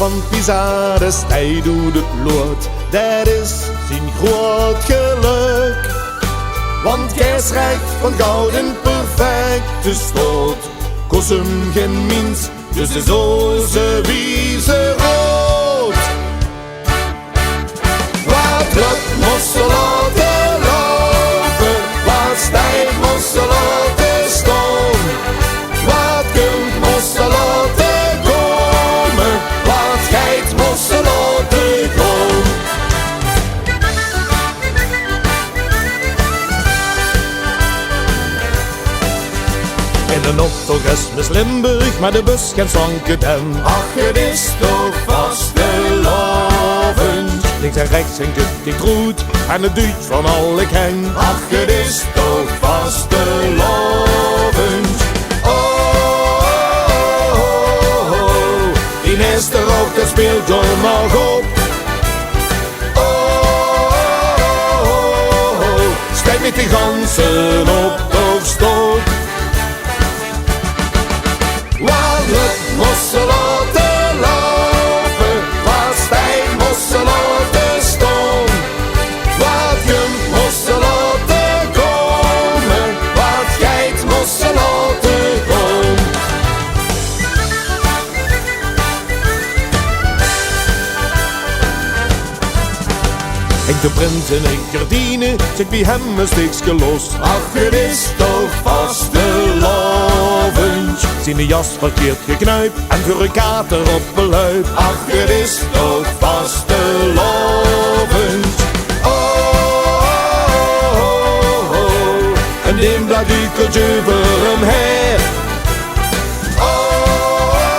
van Pisa, de stij doet het lood. Dat is zijn groot geluk. Want keizersrijk van gouden perfecte stoot. Kost hem geen minst, dus de zoze wieze rood. Wat lukt moest ze laten lopen, wat stijf moest ze laten staan. Wat kunt moest ze laten komen, wat geit moest ze laten gaan. In een optocht is Limburg, maar de bus geen zonken den. Ach, het is toch vastelovend. Links en rechts een kut roet en het duurt van alle kant. Ach, het is toch vastelovend. Oh, oh, oh, oh. Die eerste rook, dat speelt door nog op. Oh, oh, oh, oh. Stijg met die ganzen op of stoot. Wat lukt moest ze laten lopen, wat stijf moest ze laten staan. Wat kunt moest ze laten komen, wat geit moest ze laten gaan. Ik de prins en ik gardine, zit bij hem een steekje los. Ach, het is toch vastelovend. Zien de jas verkeerd geknijpt en voor een kater op beluid. Ach, het is toch vastelovend. Oh, oh, oh, oh. En neem dat duikeltje voor hem her. Oh, oh,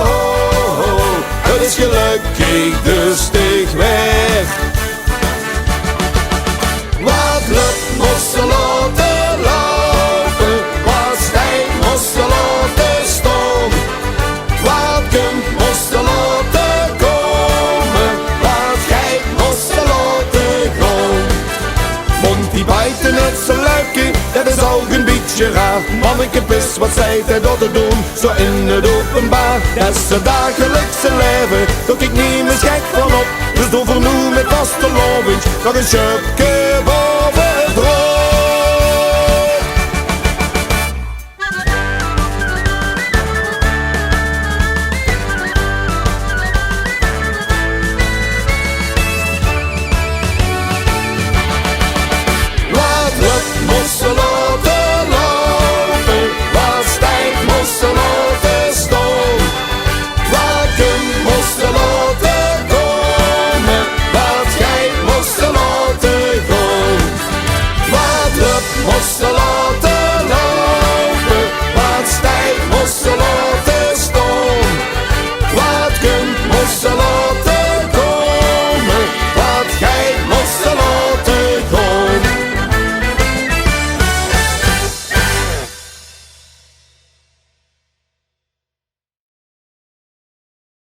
oh, oh. Het is gelukkig de steeg weg. Wat lukt moest ze laten lopen, wat stijf moest ze laten staan. Wat kunt moest ze laten komen, wat geit moest ze laten gaan. Monty Python net zo luikje, dat is al een beetje raar. Manneke pis, wat zei hij dat te doen, zo in het openbaar. Dat is het dagelijkse leven, dat ik niet meer gek van op. Dus doe voor nu met vastelovend nog een schupje.